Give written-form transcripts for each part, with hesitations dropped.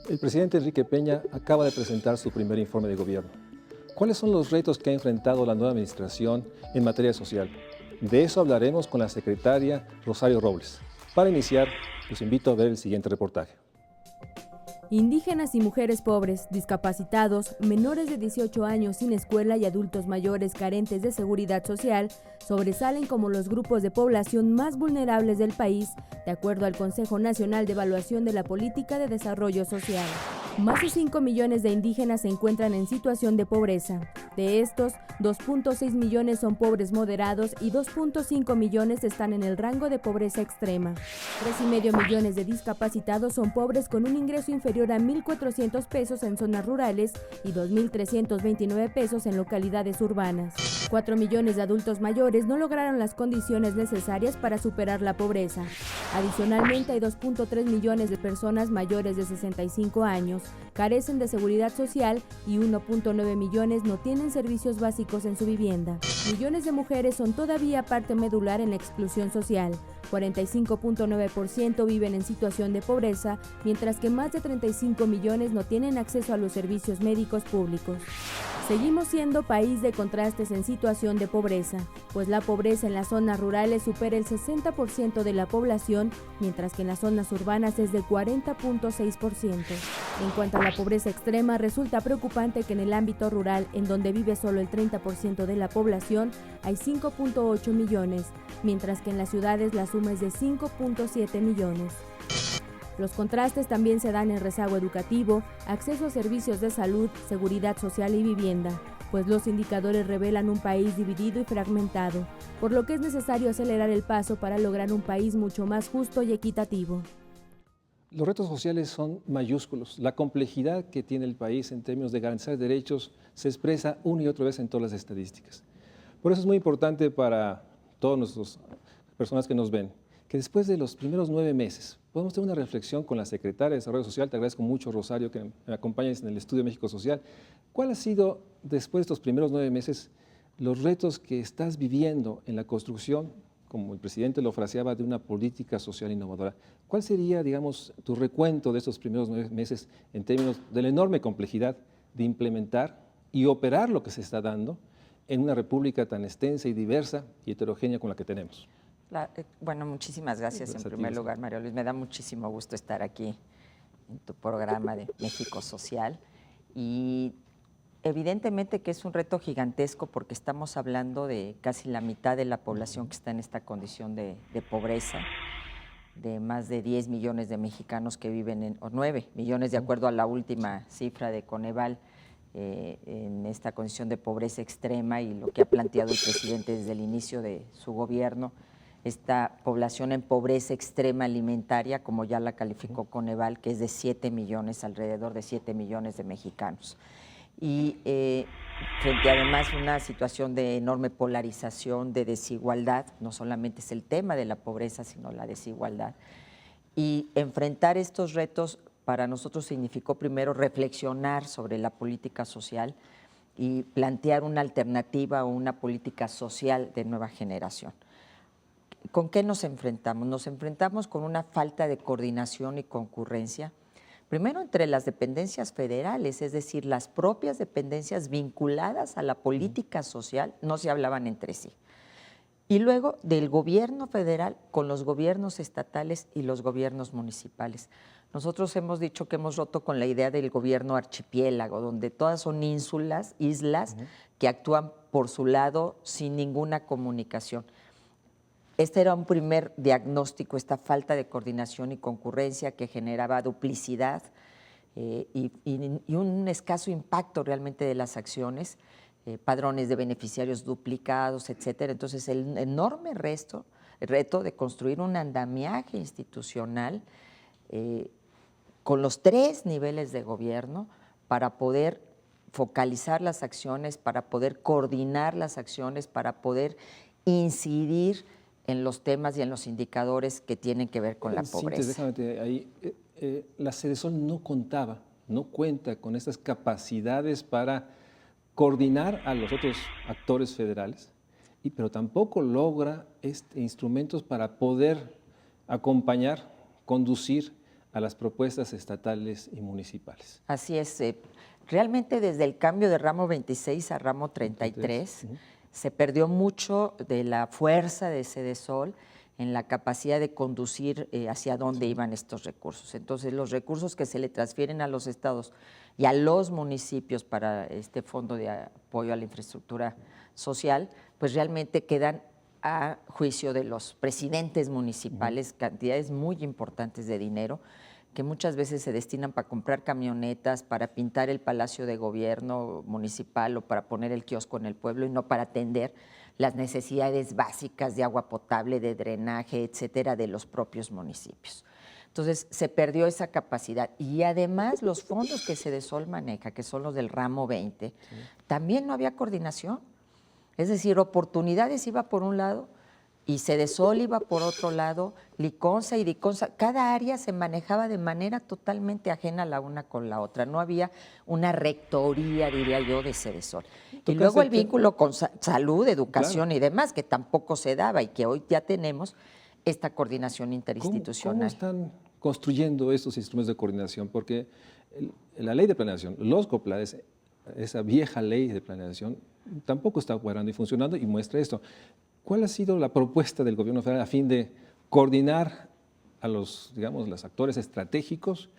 El presidente Enrique Peña acaba de presentar su primer informe de gobierno. ¿Cuáles son los retos que ha enfrentado la nueva administración en materia social? De eso hablaremos con la secretaria Rosario Robles. Para iniciar, los invito a ver el siguiente reportaje. Indígenas y mujeres pobres, discapacitados, menores de 18 años sin escuela y adultos mayores carentes de seguridad social sobresalen como los grupos de población más vulnerables del país, de acuerdo al Consejo Nacional de Evaluación de la Política de Desarrollo Social. Más de 5 millones de indígenas se encuentran en situación de pobreza. De estos, 2.6 millones son pobres moderados y 2.5 millones están en el rango de pobreza extrema. 3,5 millones de discapacitados son pobres con un ingreso inferior a 1.400 pesos en zonas rurales y 2.329 pesos en localidades urbanas. 4 millones de adultos mayores no lograron las condiciones necesarias para superar la pobreza. Adicionalmente, hay 2.3 millones de personas mayores de 65 años, carecen de seguridad social y 1.9 millones no tienen servicios básicos en su vivienda. Millones de mujeres son todavía parte medular en la exclusión social. 45.9% viven en situación de pobreza, mientras que más de 35 millones no tienen acceso a los servicios médicos públicos. Seguimos siendo país de contrastes en situación de pobreza, pues la pobreza en las zonas rurales supera el 60% de la población, mientras que en las zonas urbanas es de 40.6%. En cuanto a la pobreza extrema, resulta preocupante que en el ámbito rural, en donde vive solo el 30% de la población, hay 5.8 millones, mientras que en las ciudades la suma es de 5.7 millones. Los contrastes también se dan en rezago educativo, acceso a servicios de salud, seguridad social y vivienda, pues los indicadores revelan un país dividido y fragmentado, por lo que es necesario acelerar el paso para lograr un país mucho más justo y equitativo. Los retos sociales son mayúsculos. La complejidad que tiene el país en términos de garantizar derechos se expresa una y otra vez en todas las estadísticas. Por eso es muy importante para todas nuestras personas que nos ven, que después de los primeros 9 meses podemos tener una reflexión con la Secretaria de Desarrollo Social. Te agradezco mucho, Rosario, que me acompañes en el Estudio México Social. ¿Cuál ha sido, después de estos primeros 9 meses, los retos que estás viviendo en la construcción, como el presidente lo fraseaba, de una política social innovadora? ¿Cuál sería, digamos, tu recuento de estos primeros 9 meses en términos de la enorme complejidad de implementar y operar lo que se está dando en una república tan extensa y diversa y heterogénea como la que tenemos? Bueno, muchísimas gracias en primer lugar, María Luis. Me da muchísimo gusto estar aquí en tu programa de México Social y evidentemente que es un reto gigantesco porque estamos hablando de casi la mitad de la población que está en esta condición de pobreza, de más de 10 millones de mexicanos que viven o 9 millones de acuerdo a la última cifra de Coneval, en esta condición de pobreza extrema, y lo que ha planteado el presidente desde el inicio de su gobierno, esta población en pobreza extrema alimentaria, como ya la calificó Coneval, que es de 7 millones, alrededor de 7 millones de mexicanos. Y frente además a una situación de enorme polarización, de desigualdad, no solamente es el tema de la pobreza, sino la desigualdad. Y enfrentar estos retos para nosotros significó primero reflexionar sobre la política social y plantear una alternativa o una política social de nueva generación. ¿Con qué nos enfrentamos? Nos enfrentamos con una falta de coordinación y concurrencia, primero entre las dependencias federales, es decir, las propias dependencias vinculadas a la política social no se hablaban entre sí. Y luego del gobierno federal con los gobiernos estatales y los gobiernos municipales. Nosotros hemos dicho que hemos roto con la idea del gobierno archipiélago, donde todas son islas que actúan por su lado sin ninguna comunicación. Este era un primer diagnóstico, esta falta de coordinación y concurrencia que generaba duplicidad y un escaso impacto realmente de las acciones, padrones de beneficiarios duplicados, etcétera. Entonces, el enorme reto de construir un andamiaje institucional con los 3 niveles de gobierno para poder focalizar las acciones, para poder coordinar las acciones, para poder incidir en los temas y en los indicadores que tienen que ver con la pobreza. Déjame ahí, la Sedesol no cuenta con estas capacidades para coordinar a los otros actores federales, pero tampoco logra instrumentos para poder acompañar, conducir a las propuestas estatales y municipales. Así es. Realmente desde el cambio de ramo 26 a ramo 33 se perdió mucho de la fuerza de Sedesol en la capacidad de conducir hacia dónde iban estos recursos. Entonces, los recursos que se le transfieren a los estados y a los municipios para este fondo de apoyo a la infraestructura social, pues realmente quedan a juicio de los presidentes municipales, cantidades muy importantes de dinero que muchas veces se destinan para comprar camionetas, para pintar el Palacio de Gobierno municipal o para poner el kiosco en el pueblo y no para atender las necesidades básicas de agua potable, de drenaje, etcétera, de los propios municipios. Entonces, se perdió esa capacidad. Y además, los fondos que Sedesol maneja, que son los del ramo 20, también no había coordinación. Es decir, oportunidades iba por un lado y Sedesol iba por otro lado, Liconza y Diconza. Cada área se manejaba de manera totalmente ajena la una con la otra. No había una rectoría, diría yo, de Sedesol. Y luego el vínculo con salud, educación y demás, que tampoco se daba y que hoy ya tenemos esta coordinación interinstitucional. ¿Cómo están construyendo estos instrumentos de coordinación? Porque la ley de planeación, los COPLADES, esa vieja ley de planeación, tampoco está operando y funcionando y muestra esto. ¿Cuál ha sido la propuesta del gobierno federal a fin de coordinar a los, digamos, los actores estratégicos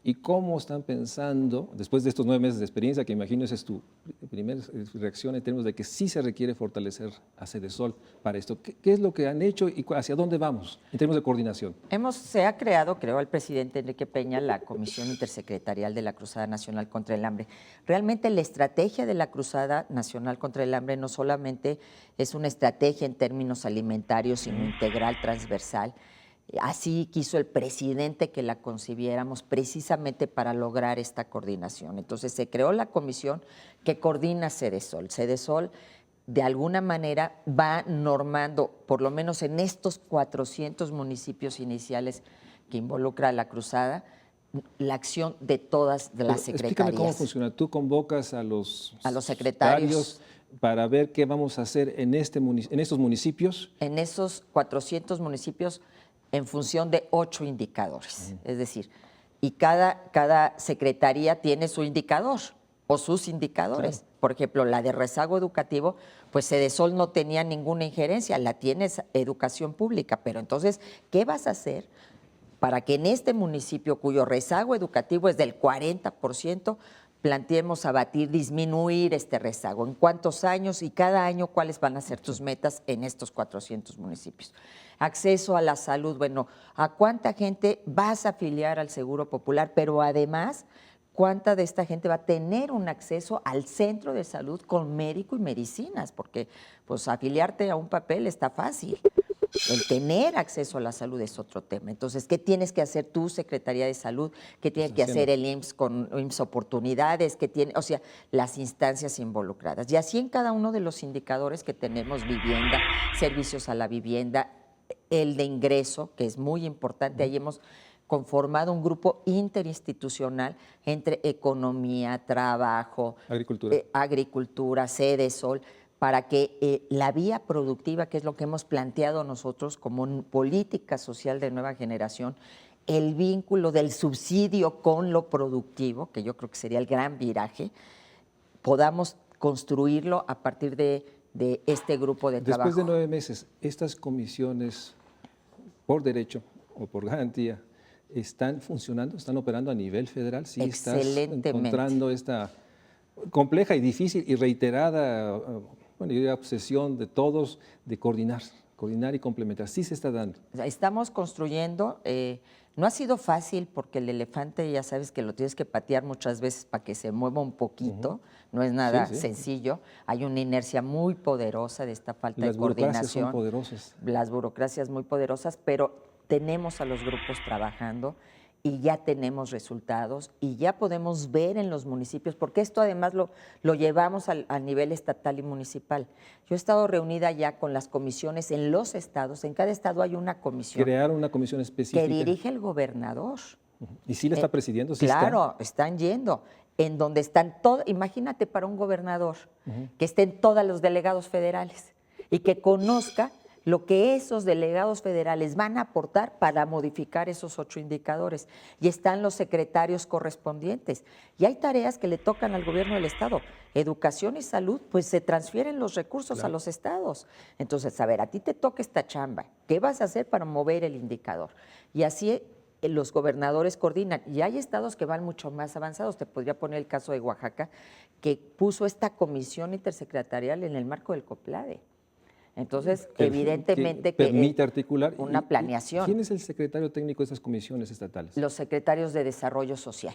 y cómo están pensando, después de estos 9 meses de experiencia, que imagino esa es tu primera reacción en términos de que sí se requiere fortalecer a Sedesol para esto? ¿Qué es lo que han hecho y hacia dónde vamos en términos de coordinación? Se ha creado, creo, el presidente Enrique Peña, la Comisión Intersecretarial de la Cruzada Nacional contra el Hambre. Realmente la estrategia de la Cruzada Nacional contra el Hambre no solamente es una estrategia en términos alimentarios, sino integral, transversal. Así quiso el presidente que la concibiéramos precisamente para lograr esta coordinación. Entonces se creó la comisión que coordina Sedesol. Sedesol de alguna manera va normando, por lo menos en estos 400 municipios iniciales que involucra a la Cruzada, la acción de todas las secretarías. Explícame cómo funciona. Tú convocas a los secretarios para ver qué vamos a hacer en estos municipios. En esos 400 municipios en función de 8 indicadores. Es decir, y cada secretaría tiene su indicador o sus indicadores. Claro. Por ejemplo, la de rezago educativo, pues Sedesol no tenía ninguna injerencia, la tiene Educación Pública. Pero entonces, ¿qué vas a hacer para que en este municipio cuyo rezago educativo es del 40%, planteemos abatir, disminuir este rezago? ¿En cuántos años y cada año cuáles van a ser tus metas en estos 400 municipios? Acceso a la salud, bueno, ¿a cuánta gente vas a afiliar al Seguro Popular? Pero además, ¿cuánta de esta gente va a tener un acceso al centro de salud con médico y medicinas? Porque pues afiliarte a un papel está fácil. El tener acceso a la salud es otro tema. Entonces, ¿qué tienes que hacer tu Secretaría de Salud? ¿Qué tiene que hacer el IMSS con IMSS Oportunidades? O sea, las instancias involucradas. Y así en cada uno de los indicadores que tenemos, vivienda, servicios a la vivienda, el de ingreso, que es muy importante. Ahí hemos conformado un grupo interinstitucional entre economía, trabajo, agricultura, Sedesol, para que la vía productiva, que es lo que hemos planteado nosotros como política social de nueva generación, el vínculo del subsidio con lo productivo, que yo creo que sería el gran viraje, podamos construirlo a partir de este grupo de trabajo. Después de 9 meses, estas comisiones, por derecho o por garantía, ¿están funcionando? ¿Están operando a nivel federal? ¿Sí estás encontrando esta compleja y difícil y reiterada obsesión de todos de coordinar y complementar? Sí se está dando. Estamos construyendo. No ha sido fácil porque el elefante, ya sabes que lo tienes que patear muchas veces para que se mueva un poquito. No es nada sencillo. Hay una inercia muy poderosa de esta falta de coordinación. Las burocracias son poderosas. Las burocracias muy poderosas, pero tenemos a los grupos trabajando y ya tenemos resultados y ya podemos ver en los municipios, porque esto además lo llevamos a nivel estatal y municipal. Yo he estado reunida ya con las comisiones en los estados, en cada estado hay una comisión. Crearon una comisión específica. Que dirige el gobernador. ¿Y sí la está presidiendo? ¿Sí claro, están yendo, en donde están todos, imagínate para un gobernador que estén todos los delegados federales y que conozca lo que esos delegados federales van a aportar para modificar esos 8 indicadores. Y están los secretarios correspondientes. Y hay tareas que le tocan al gobierno del estado. Educación y salud, pues se transfieren los recursos a los estados. Entonces, a ver, a ti te toca esta chamba. ¿Qué vas a hacer para mover el indicador? Y así los gobernadores coordinan. Y hay estados que van mucho más avanzados. Te podría poner el caso de Oaxaca, que puso esta comisión intersecretarial en el marco del COPLADE. Entonces, evidentemente que permite articular una planeación. ¿Quién es el secretario técnico de esas comisiones estatales? Los secretarios de Desarrollo Social.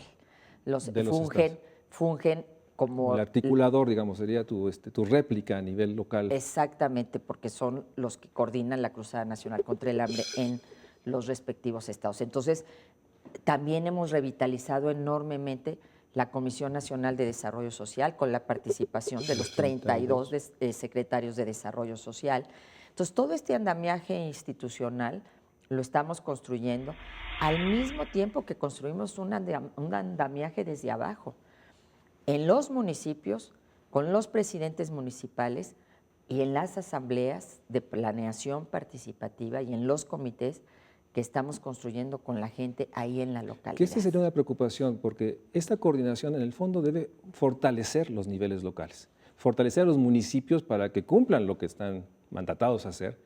Fungen como el articulador, digamos, sería tu réplica a nivel local. Exactamente, porque son los que coordinan la Cruzada Nacional contra el Hambre en los respectivos estados. Entonces, también hemos revitalizado enormemente la Comisión Nacional de Desarrollo Social con la participación de los 32 secretarios de Desarrollo Social. Entonces, todo este andamiaje institucional lo estamos construyendo al mismo tiempo que construimos un andamiaje desde abajo. En los municipios, con los presidentes municipales y en las asambleas de planeación participativa y en los comités que estamos construyendo con la gente ahí en la localidad. Que esta sería una preocupación, porque esta coordinación en el fondo debe fortalecer los niveles locales, fortalecer a los municipios para que cumplan lo que están mandatados a hacer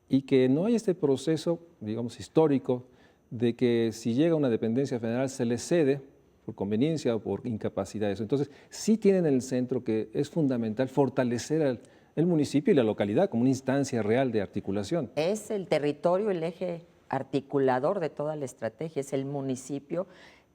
y que no haya este proceso, digamos, histórico de que si llega una dependencia federal se les cede por conveniencia o por incapacidades. Entonces, sí tienen en el centro que es fundamental fortalecer el municipio y la localidad como una instancia real de articulación. Es el territorio el eje articulador de toda la estrategia, es el municipio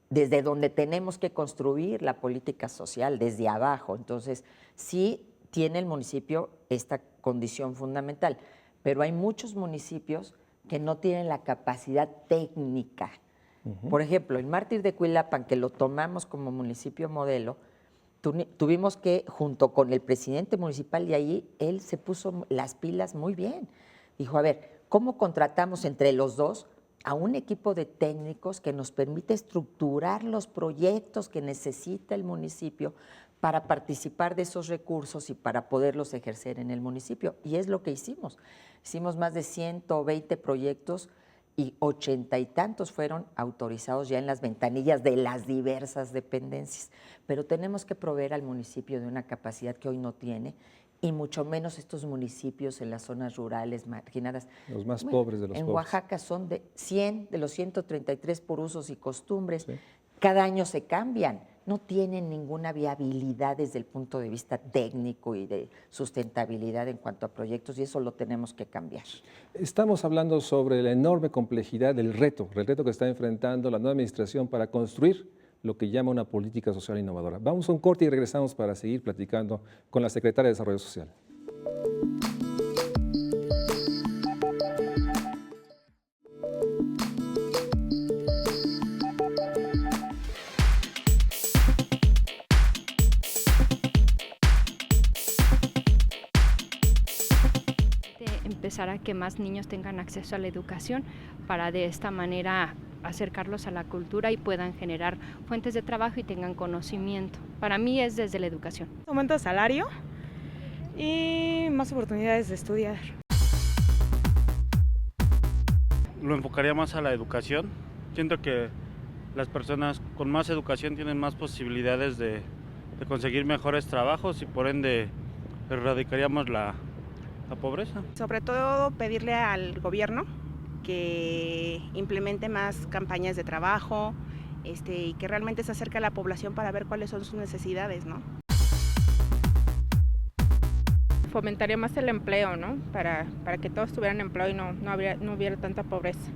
desde donde tenemos que construir la política social, desde abajo. Entonces, sí tiene el municipio esta condición fundamental, pero hay muchos municipios que no tienen la capacidad técnica. Por ejemplo, el Mártir de Cuilapan, que lo tomamos como municipio modelo, tuvimos que, junto con el presidente municipal de ahí, él se puso las pilas muy bien. Dijo, a ver, ¿cómo contratamos entre los dos a un equipo de técnicos que nos permite estructurar los proyectos que necesita el municipio para participar de esos recursos y para poderlos ejercer en el municipio? Y es lo que hicimos. Hicimos más de 120 proyectos y 80 y tantos fueron autorizados ya en las ventanillas de las diversas dependencias. Pero tenemos que proveer al municipio de una capacidad que hoy no tiene, y mucho menos estos municipios en las zonas rurales marginadas. Los más pobres de los pobres. En Oaxaca son de 100 de los 133 por usos y costumbres. Sí. Cada año se cambian. No tienen ninguna viabilidad desde el punto de vista técnico y de sustentabilidad en cuanto a proyectos, y eso lo tenemos que cambiar. Estamos hablando sobre la enorme complejidad del reto que está enfrentando la nueva administración para construir lo que llama una política social innovadora. Vamos a un corte y regresamos para seguir platicando con la secretaria de Desarrollo Social. Empezar a que más niños tengan acceso a la educación para de esta manera acercarlos a la cultura y puedan generar fuentes de trabajo y tengan conocimiento. Para mí es desde la educación. Aumento de salario y más oportunidades de estudiar. Lo enfocaría más a la educación. Siento que las personas con más educación tienen más posibilidades de conseguir mejores trabajos y por ende erradicaríamos la pobreza. Sobre todo pedirle al gobierno que implemente más campañas de trabajo y que realmente se acerque a la población para ver cuáles son sus necesidades, ¿no? Fomentaría más el empleo, ¿no? Para que todos tuvieran empleo y no hubiera tanta pobreza.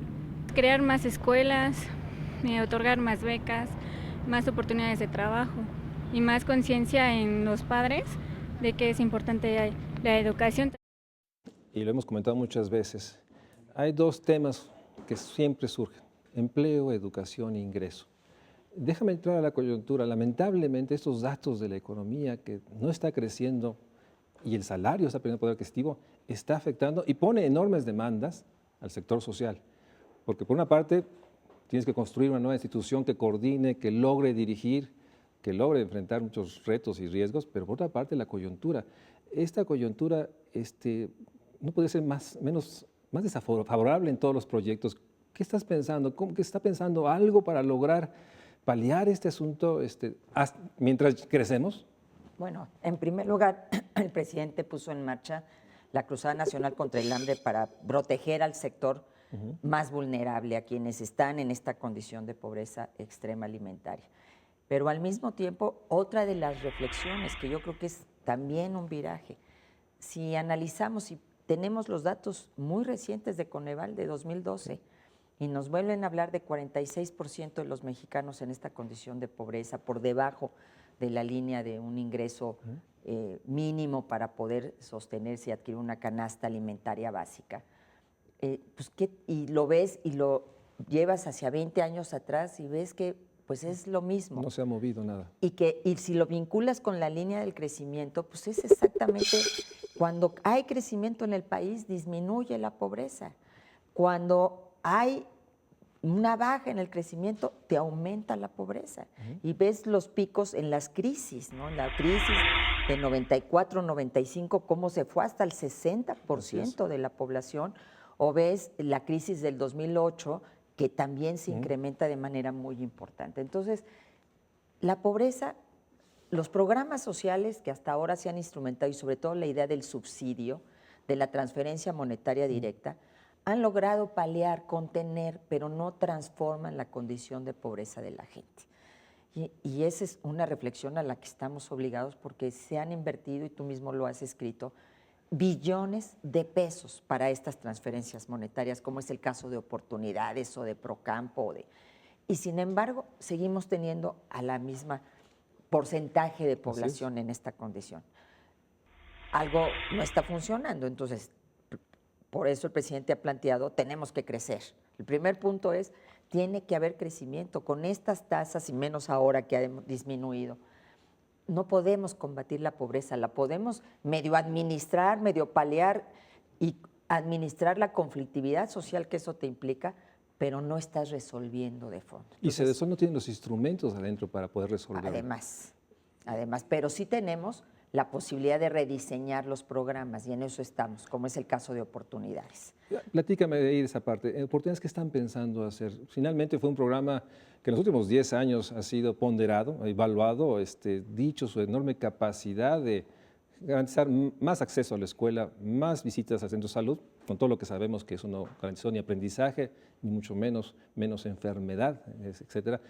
Crear más escuelas, otorgar más becas, más oportunidades de trabajo y más conciencia en los padres de que es importante la educación. Y lo hemos comentado muchas veces, hay dos temas que siempre surgen, empleo, educación e ingreso. Déjame entrar a la coyuntura. Lamentablemente estos datos de la economía que no está creciendo y el salario está perdiendo poder adquisitivo, está afectando y pone enormes demandas al sector social. Porque por una parte tienes que construir una nueva institución que coordine, que logre dirigir, que logre enfrentar muchos retos y riesgos, pero por otra parte la coyuntura. Esta coyuntura no podría ser más desfavorable en todos los proyectos. ¿Qué estás pensando? ¿Cómo que está pensando algo para lograr paliar este asunto mientras crecemos? Bueno, en primer lugar, el presidente puso en marcha la Cruzada Nacional contra el Hambre para proteger al sector más vulnerable, a quienes están en esta condición de pobreza extrema alimentaria. Pero al mismo tiempo, otra de las reflexiones que yo creo que es también un viraje, si analizamos y tenemos los datos muy recientes de Coneval de 2012 y nos vuelven a hablar de 46% de los mexicanos en esta condición de pobreza, por debajo de la línea de un ingreso mínimo para poder sostenerse y adquirir una canasta alimentaria básica. Y lo ves y lo llevas hacia 20 años atrás y ves que pues es lo mismo. No se ha movido nada. Y si lo vinculas con la línea del crecimiento, pues es exactamente cuando hay crecimiento en el país, disminuye la pobreza. Cuando hay una baja en el crecimiento, te aumenta la pobreza. Y ves los picos en las crisis, ¿no? En la crisis de 94, 95, cómo se fue hasta el 60% de la población, o ves la crisis del 2008, que también se incrementa de manera muy importante. Entonces, la pobreza, los programas sociales que hasta ahora se han instrumentado, y sobre todo la idea del subsidio, de la transferencia monetaria directa, han logrado paliar, contener, pero no transforman la condición de pobreza de la gente. Y esa es una reflexión a la que estamos obligados, porque se han invertido, y tú mismo lo has escrito, billones de pesos para estas transferencias monetarias, como es el caso de Oportunidades o de Procampo. Y sin embargo, seguimos teniendo a la misma porcentaje de población en esta condición. Algo no está funcionando, entonces, por eso el presidente ha planteado, tenemos que crecer. El primer punto es, tiene que haber crecimiento. Con estas tasas, y menos ahora que ha disminuido, no podemos combatir la pobreza, la podemos medio administrar, medio paliar y administrar la conflictividad social que eso te implica, pero no estás resolviendo de fondo. Entonces, y CEDESOL no tiene los instrumentos adentro para poder resolverlo. Además, pero sí tenemos la posibilidad de rediseñar los programas, y en eso estamos, como es el caso de Oportunidades. Platícame de ahí de esa parte. ¿Oportunidades qué están pensando hacer? Finalmente fue un programa que en los últimos 10 años ha sido ponderado, evaluado, dicho su enorme capacidad de garantizar más acceso a la escuela, más visitas al centro de salud, con todo lo que sabemos que eso no garantizó ni aprendizaje, ni mucho menos enfermedad, etcétera.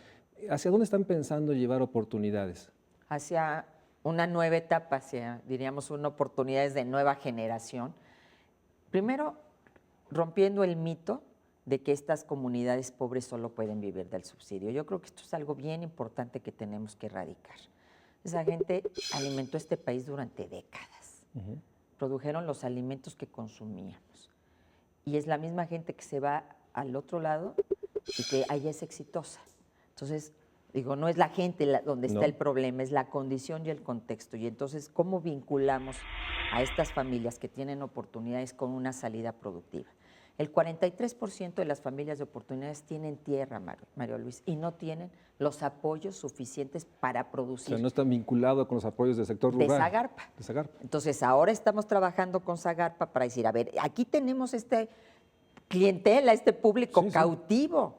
¿Hacia dónde están pensando llevar Oportunidades? Hacia una nueva etapa, hacia, diríamos, una oportunidades de nueva generación. Primero, rompiendo el mito de que estas comunidades pobres solo pueden vivir del subsidio. Yo creo que esto es algo bien importante que tenemos que erradicar. Esa gente alimentó este país durante décadas. Produjeron los alimentos que consumíamos. Y es la misma gente que se va al otro lado y que allá es exitosa. Entonces, digo, no es la gente donde está el problema, es la condición y el contexto. Y entonces, ¿cómo vinculamos a estas familias que tienen oportunidades con una salida productiva? El 43% de las familias de oportunidades tienen tierra, Mario Luis, y no tienen los apoyos suficientes para producir. O sea, no están vinculados con los apoyos del sector rural. De Zagarpa. Entonces, ahora estamos trabajando con Zagarpa para decir, a ver, aquí tenemos clientela, este público cautivo.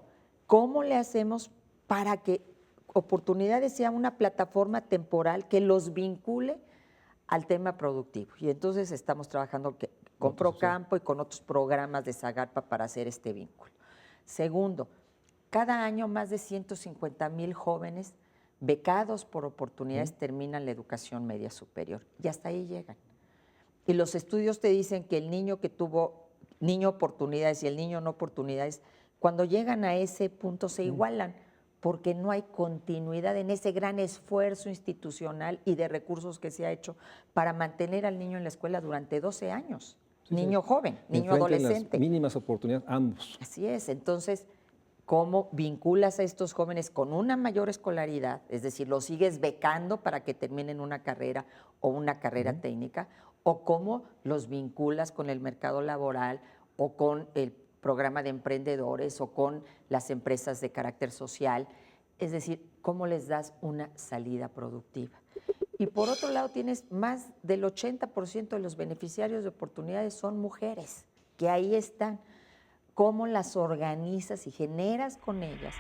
¿Cómo le hacemos para que Oportunidades sea una plataforma temporal que los vincule al tema productivo? Y entonces estamos trabajando con Procampo y con otros programas de Zagarpa para hacer este vínculo. Segundo, cada año más de 150,000 jóvenes becados por Oportunidades terminan la educación media superior y hasta ahí llegan. Y los estudios te dicen que el niño que tuvo Oportunidades y el niño no Oportunidades, cuando llegan a ese punto se igualan, porque no hay continuidad en ese gran esfuerzo institucional y de recursos que se ha hecho para mantener al niño en la escuela durante 12 años. Niño joven, niño adolescente. Las mínimas oportunidades, ambos. Así es. Entonces, ¿cómo vinculas a estos jóvenes con una mayor escolaridad? Es decir, los sigues becando para que terminen una carrera o una carrera técnica, o cómo los vinculas con el mercado laboral o con el programa de emprendedores o con las empresas de carácter social, es decir, cómo les das una salida productiva. Y por otro lado tienes más del 80% de los beneficiarios de oportunidades son mujeres, que ahí están. ¿Cómo las organizas y generas con ellas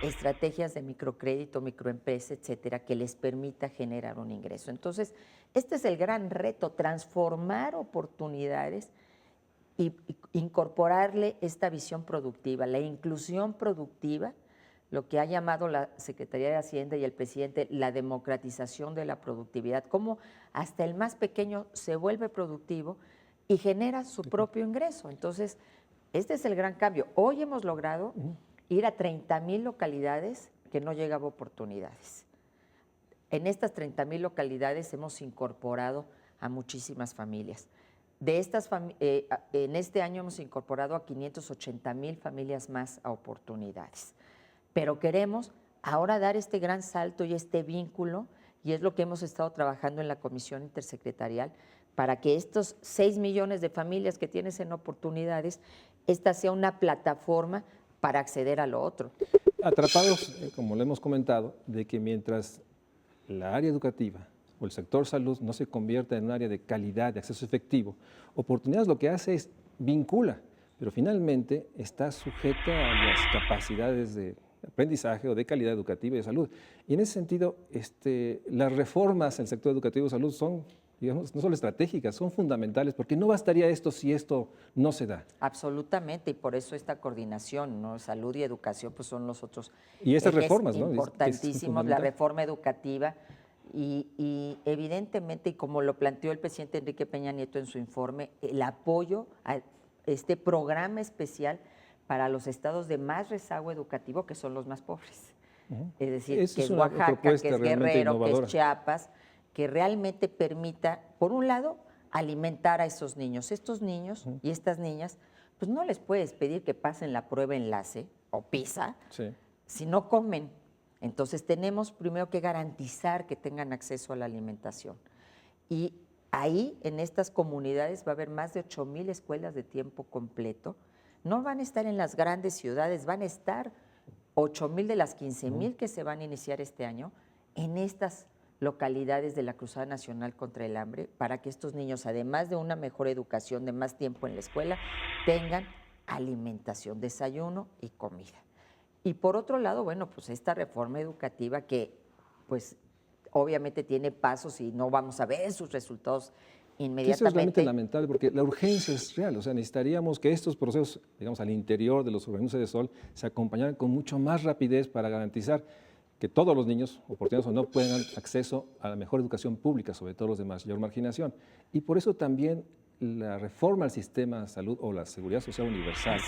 estrategias de microcrédito, microempresa, etcétera, que les permita generar un ingreso? Entonces, este es el gran reto, transformar oportunidades y incorporarle esta visión productiva, la inclusión productiva, lo que ha llamado la Secretaría de Hacienda y el presidente la democratización de la productividad, cómo hasta el más pequeño se vuelve productivo y genera su propio ingreso. Entonces, este es el gran cambio. Hoy hemos logrado ir a 30,000 localidades que no llegaba oportunidades. En estas 30,000 localidades hemos incorporado a muchísimas familias. De estas en este año hemos incorporado a 580,000 familias más a oportunidades. Pero queremos ahora dar este gran salto y este vínculo, y es lo que hemos estado trabajando en la Comisión Intersecretarial, para que estos 6 millones de familias que tienes en oportunidades, esta sea una plataforma para acceder a lo otro. Atrapados, como lo hemos comentado, de que mientras la área educativa o el sector salud no se convierta en un área de calidad, de acceso efectivo, oportunidades lo que hace es vincula, pero finalmente está sujeta a las capacidades de aprendizaje o de calidad educativa y de salud. Y en ese sentido, las reformas en el sector educativo y salud son, digamos, no solo estratégicas, son fundamentales, porque no bastaría esto si esto no se da. Absolutamente, y por eso esta coordinación, ¿no? Salud y educación, pues son los otros y estas reformas, ¿no? Importantísimos, la reforma educativa, y evidentemente, y como lo planteó el presidente Enrique Peña Nieto en su informe, el apoyo a este programa especial para los estados de más rezago educativo, que son los más pobres. Es decir, que es Oaxaca, que es Guerrero, que es Chiapas, que realmente permita, por un lado, alimentar a esos niños. Estos niños y estas niñas, pues no les puedes pedir que pasen la prueba enlace o PISA si no comen. Entonces tenemos primero que garantizar que tengan acceso a la alimentación. Y ahí, en estas comunidades, va a haber más de 8,000 escuelas de tiempo completo. No van a estar en las grandes ciudades, van a estar 8,000 de las 15,000 que se van a iniciar este año en estas localidades de la Cruzada Nacional contra el Hambre, para que estos niños, además de una mejor educación, de más tiempo en la escuela, tengan alimentación, desayuno y comida. Y por otro lado, bueno, pues esta reforma educativa que, pues, obviamente tiene pasos y no vamos a ver sus resultados inmediatamente. Eso es realmente lamentable, porque la urgencia es real. O sea, necesitaríamos que estos procesos, digamos, al interior de los organismos de Sol, se acompañaran con mucho más rapidez para garantizar que todos los niños, oportunidades o no, puedan acceso a la mejor educación pública, sobre todo los de mayor marginación. Y por eso también la reforma al sistema de salud o la seguridad social universal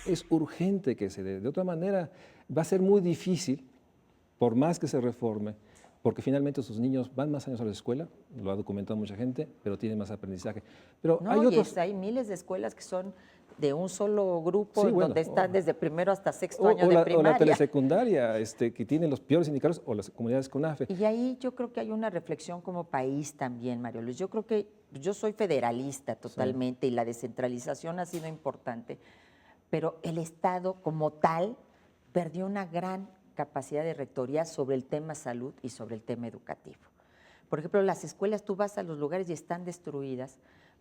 es urgente que se dé. De otra manera, va a ser muy difícil, por más que se reforme, porque finalmente sus niños van más años a la escuela, lo ha documentado mucha gente, pero tienen más aprendizaje. Pero no, hay miles de escuelas que son de un solo grupo, donde están desde primero hasta sexto año de primaria. O la telesecundaria, que tienen los peores indicadores, o las comunidades CONAFE. Y ahí yo creo que hay una reflexión como país también, Mario Luis. Yo creo que yo soy federalista totalmente, y la descentralización ha sido importante, pero el Estado como tal perdió una gran capacidad de rectoría sobre el tema salud y sobre el tema educativo. Por ejemplo, las escuelas, tú vas a los lugares y están destruidas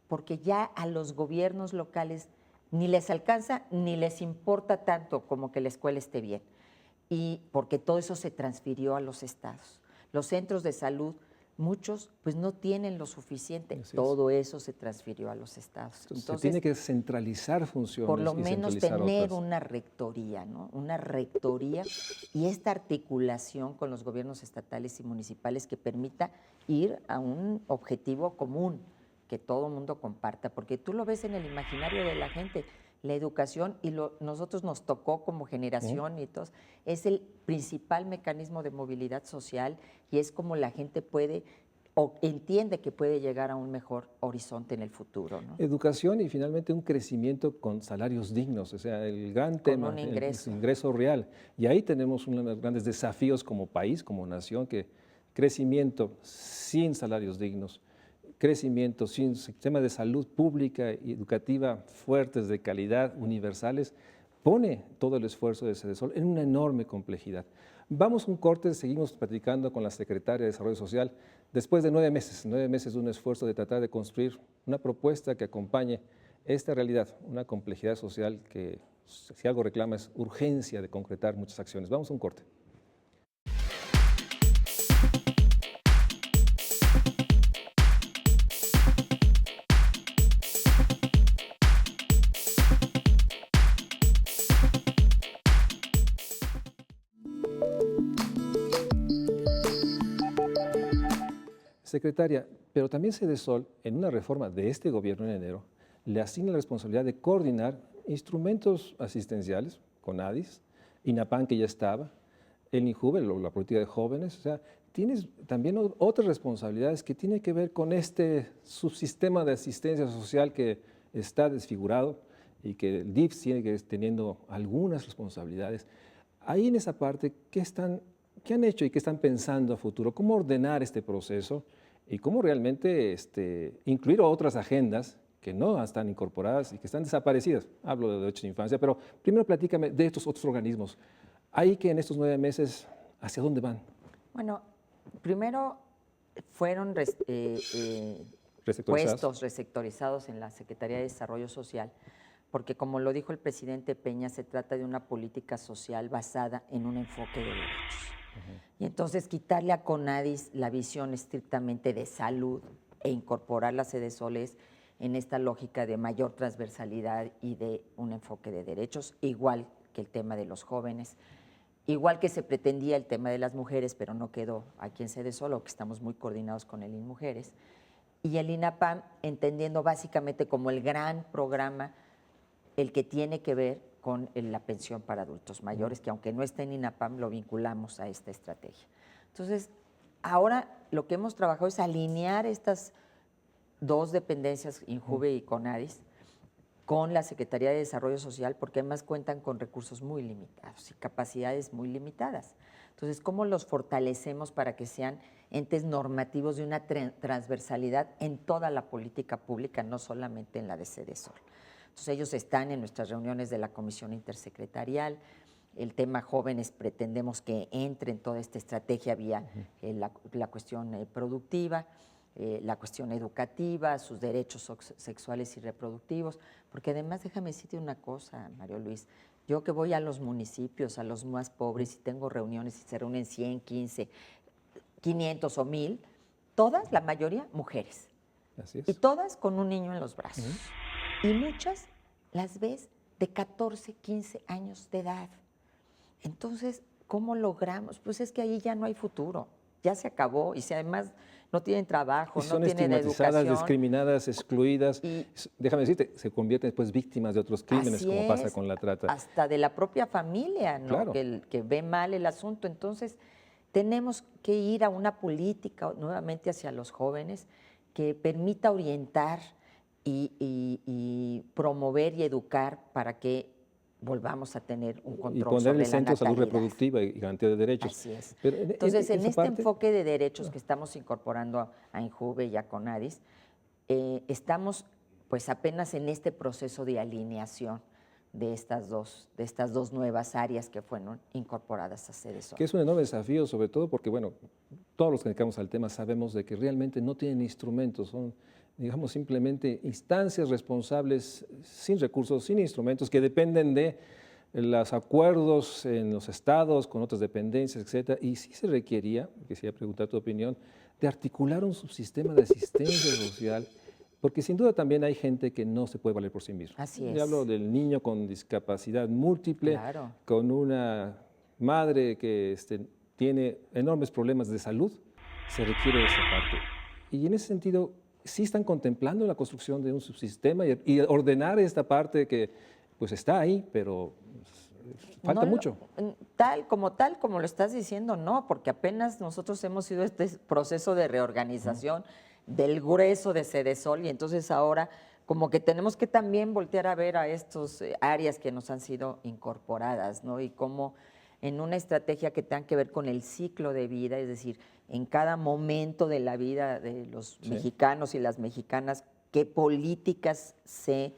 porque ya a los gobiernos locales ni les alcanza ni les importa tanto como que la escuela esté bien, y porque todo eso se transfirió a los estados. Los centros de salud, muchos pues no tienen lo suficiente, todo eso se transfirió a los estados. Entonces, se tiene que centralizar funciones. Por lo menos tener otras. Una rectoría, ¿no? Una rectoría y esta articulación con los gobiernos estatales y municipales que permita ir a un objetivo común que todo el mundo comparta, porque tú lo ves en el imaginario de la gente. La educación, y nosotros nos tocó como generación y todos, es el principal mecanismo de movilidad social, y es como la gente puede o entiende que puede llegar a un mejor horizonte en el futuro, ¿no? Educación y finalmente un crecimiento con salarios dignos, o sea, el gran tema es el ingreso real. Y ahí tenemos uno de los grandes desafíos como país, como nación, que crecimiento sin salarios dignos, crecimiento sin sistema de salud pública y educativa fuertes, de calidad, universales, pone todo el esfuerzo de Sedesol en una enorme complejidad. Vamos a un corte, seguimos platicando con la secretaria de Desarrollo Social después de 9 meses de un esfuerzo de tratar de construir una propuesta que acompañe esta realidad, una complejidad social que, si algo reclama, es urgencia de concretar muchas acciones. Vamos a un corte. Secretaria, pero también Sedesol, en una reforma de este gobierno en enero, le asigna la responsabilidad de coordinar instrumentos asistenciales, CONADIS, INAPAM, que ya estaba, el INJUVE, la política de jóvenes. O sea, tienes también otras responsabilidades que tienen que ver con este subsistema de asistencia social que está desfigurado y que el DIF sigue teniendo algunas responsabilidades. Ahí en esa parte, ¿qué han hecho y qué están pensando a futuro? ¿Cómo ordenar este proceso y cómo realmente incluir otras agendas que no están incorporadas y que están desaparecidas? Hablo de derechos de infancia, pero primero platícame de estos otros organismos. Ahí que en estos 9 meses, ¿hacia dónde van? Bueno, primero fueron puestos resectorizados en la Secretaría de Desarrollo Social, porque como lo dijo el presidente Peña, se trata de una política social basada en un enfoque de derechos. Y entonces quitarle a CONADIS la visión estrictamente de salud e incorporar las Sedesoles en esta lógica de mayor transversalidad y de un enfoque de derechos, igual que el tema de los jóvenes, igual que se pretendía el tema de las mujeres, pero no quedó aquí en Sedesol, que estamos muy coordinados con el INMujeres, y el INAPAM entendiendo básicamente como el gran programa, el que tiene que ver con la pensión para adultos mayores, que aunque no está en INAPAM, lo vinculamos a esta estrategia. Entonces, ahora lo que hemos trabajado es alinear estas dos dependencias, INJUVE y CONADIS, con la Secretaría de Desarrollo Social, porque además cuentan con recursos muy limitados y capacidades muy limitadas. Entonces, ¿cómo los fortalecemos para que sean entes normativos de una transversalidad en toda la política pública, no solamente en la de Sedesol? Entonces, ellos están en nuestras reuniones de la Comisión Intersecretarial. El tema jóvenes pretendemos que entre en toda esta estrategia vía la cuestión productiva, la cuestión educativa, sus derechos sexuales y reproductivos, porque además déjame decirte una cosa, Mario Luis, yo que voy a los municipios, a los más pobres y tengo reuniones y se reúnen 100, 15, 500 o 1000, todas, la mayoría, mujeres. Así es. Y todas con un niño en los brazos. Y muchas las ves de 14, 15 años de edad. Entonces, ¿cómo logramos? Pues es que ahí ya no hay futuro, ya se acabó y si además no tienen trabajo, no tienen estigmatizadas, educación. discriminadas, excluidas. Déjame decirte, se convierten después víctimas de otros crímenes, como pasa con la trata. Hasta de la propia familia, ¿no? Claro. Que ve mal el asunto. Entonces, tenemos que ir a una política nuevamente hacia los jóvenes que permita orientar y promover y educar para que volvamos a tener un control y poner sobre el centro la salud natalidad. reproductiva y garantía de derechos. Así es. Pero Entonces, en este parte, enfoque de derechos que estamos incorporando a INJUVE y a CONADIS, estamos pues apenas en este proceso de alineación de estas dos nuevas áreas que fueron incorporadas a Sedesol. Que es un enorme desafío, sobre todo porque, bueno, todos los que dedicamos al tema sabemos de que realmente no tienen instrumentos, son, digamos, simplemente instancias responsables sin recursos, sin instrumentos, que dependen de los acuerdos en los estados, con otras dependencias, etcétera. Y sí se requería, quisiera preguntar tu opinión, de articular un subsistema de asistencia social, porque sin duda también hay gente que no se puede valer por sí misma. Así es. Yo hablo del niño con discapacidad múltiple, Claro. con una madre que tiene enormes problemas de salud, se requiere de esa parte. Y en ese sentido, sí están contemplando la construcción de un subsistema y ordenar esta parte que pues está ahí, pero falta mucho. Tal como lo estás diciendo, no, porque apenas nosotros hemos ido a este proceso de reorganización del grueso de Sedesol y entonces ahora como que tenemos que también voltear a ver a estas áreas que nos han sido incorporadas, ¿no? Y cómo en una estrategia que tenga que ver con el ciclo de vida, es decir, en cada momento de la vida de los mexicanos y las mexicanas, qué políticas se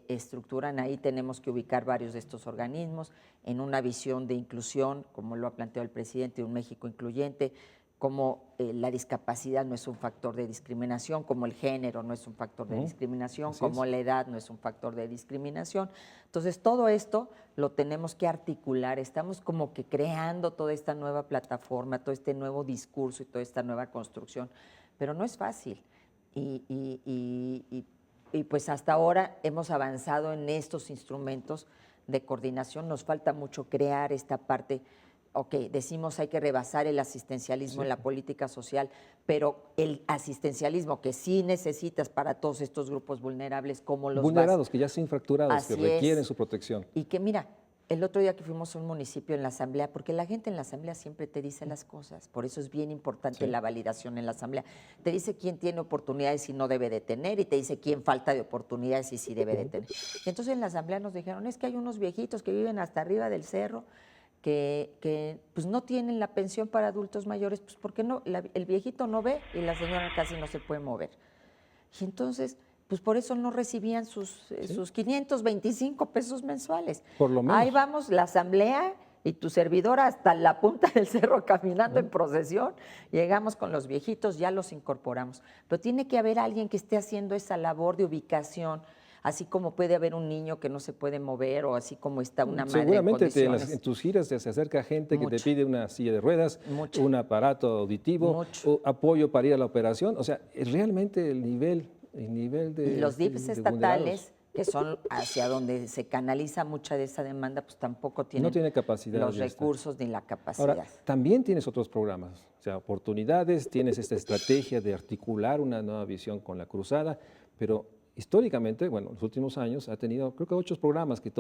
estructuran ahí, tenemos que ubicar varios de estos organismos en una visión de inclusión, como lo ha planteado el presidente, un México incluyente, como la discapacidad no es un factor de discriminación, como el género no es un factor de discriminación, como la edad no es un factor de discriminación. Entonces, todo esto lo tenemos que articular. Estamos como que creando toda esta nueva plataforma, todo este nuevo discurso y toda esta nueva construcción, pero no es fácil. Y pues hasta ahora hemos avanzado en estos instrumentos de coordinación. Nos falta mucho crear esta parte. Ok, decimos hay que rebasar el asistencialismo en la política social, pero el asistencialismo que sí necesitas para todos estos grupos vulnerables, como los vulnerados, que ya son fracturados, que requieren su protección. Y que mira, el otro día que fuimos a un municipio en la asamblea, porque la gente en la asamblea siempre te dice las cosas, por eso es bien importante la validación en la asamblea. Te dice quién tiene oportunidades y no debe de tener, y te dice quién falta de oportunidades y sí debe de tener. Y entonces en la asamblea nos dijeron, es que hay unos viejitos que viven hasta arriba del cerro, que pues no tienen la pensión para adultos mayores, pues porque no, el viejito no ve y la señora casi no se puede mover. Y entonces, pues por eso no recibían sus 525 pesos mensuales. Por lo menos. Ahí vamos, la asamblea y tu servidora hasta la punta del cerro caminando en procesión. Llegamos con los viejitos, ya los incorporamos. Pero tiene que haber alguien que esté haciendo esa labor de ubicación, así como puede haber un niño que no se puede mover o así como está una madre seguramente en condiciones. en tus giras se acerca gente que te pide una silla de ruedas, un aparato auditivo, o apoyo para ir a la operación. O sea, realmente el nivel de... Y los DIFs estatales, que son hacia donde se canaliza mucha de esa demanda, pues tampoco tienen no tiene capacidad los recursos ni la capacidad. Ahora, también tienes otros programas, o sea, oportunidades, tienes esta estrategia de articular una nueva visión con la cruzada, pero históricamente, bueno, en los últimos años ha tenido, creo que 8 programas que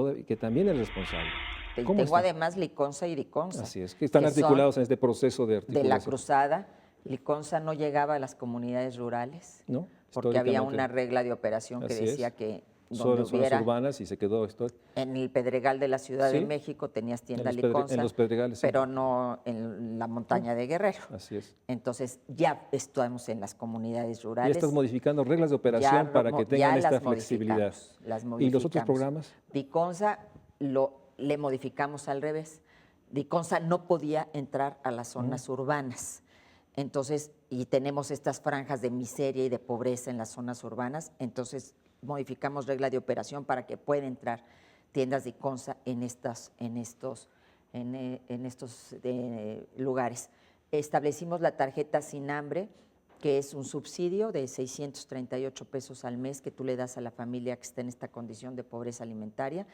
también es responsable. Tengo además Liconza y Diconza. Así es, que están articulados en este proceso de articulación. De la cruzada, Liconza no llegaba a las comunidades rurales, ¿no? Porque había una regla de operación que decía que solo zonas urbanas y se quedó esto. En el Pedregal de la Ciudad de México tenías tienda Liconza, en los Pedregales, pero no en la montaña de Guerrero. Así es. Entonces ya estamos en las comunidades rurales. Ya estás modificando reglas de operación para que tengan esta flexibilidad. ¿Y los otros programas? Liconza le modificamos al revés. Liconza no podía entrar a las zonas urbanas. Entonces, y tenemos estas franjas de miseria y de pobreza en las zonas urbanas, entonces modificamos regla de operación para que pueda entrar tiendas de Liconza en estos lugares. Establecimos la tarjeta Sin Hambre, que es un subsidio de 638 pesos al mes que tú le das a la familia que está en esta condición de pobreza alimentaria,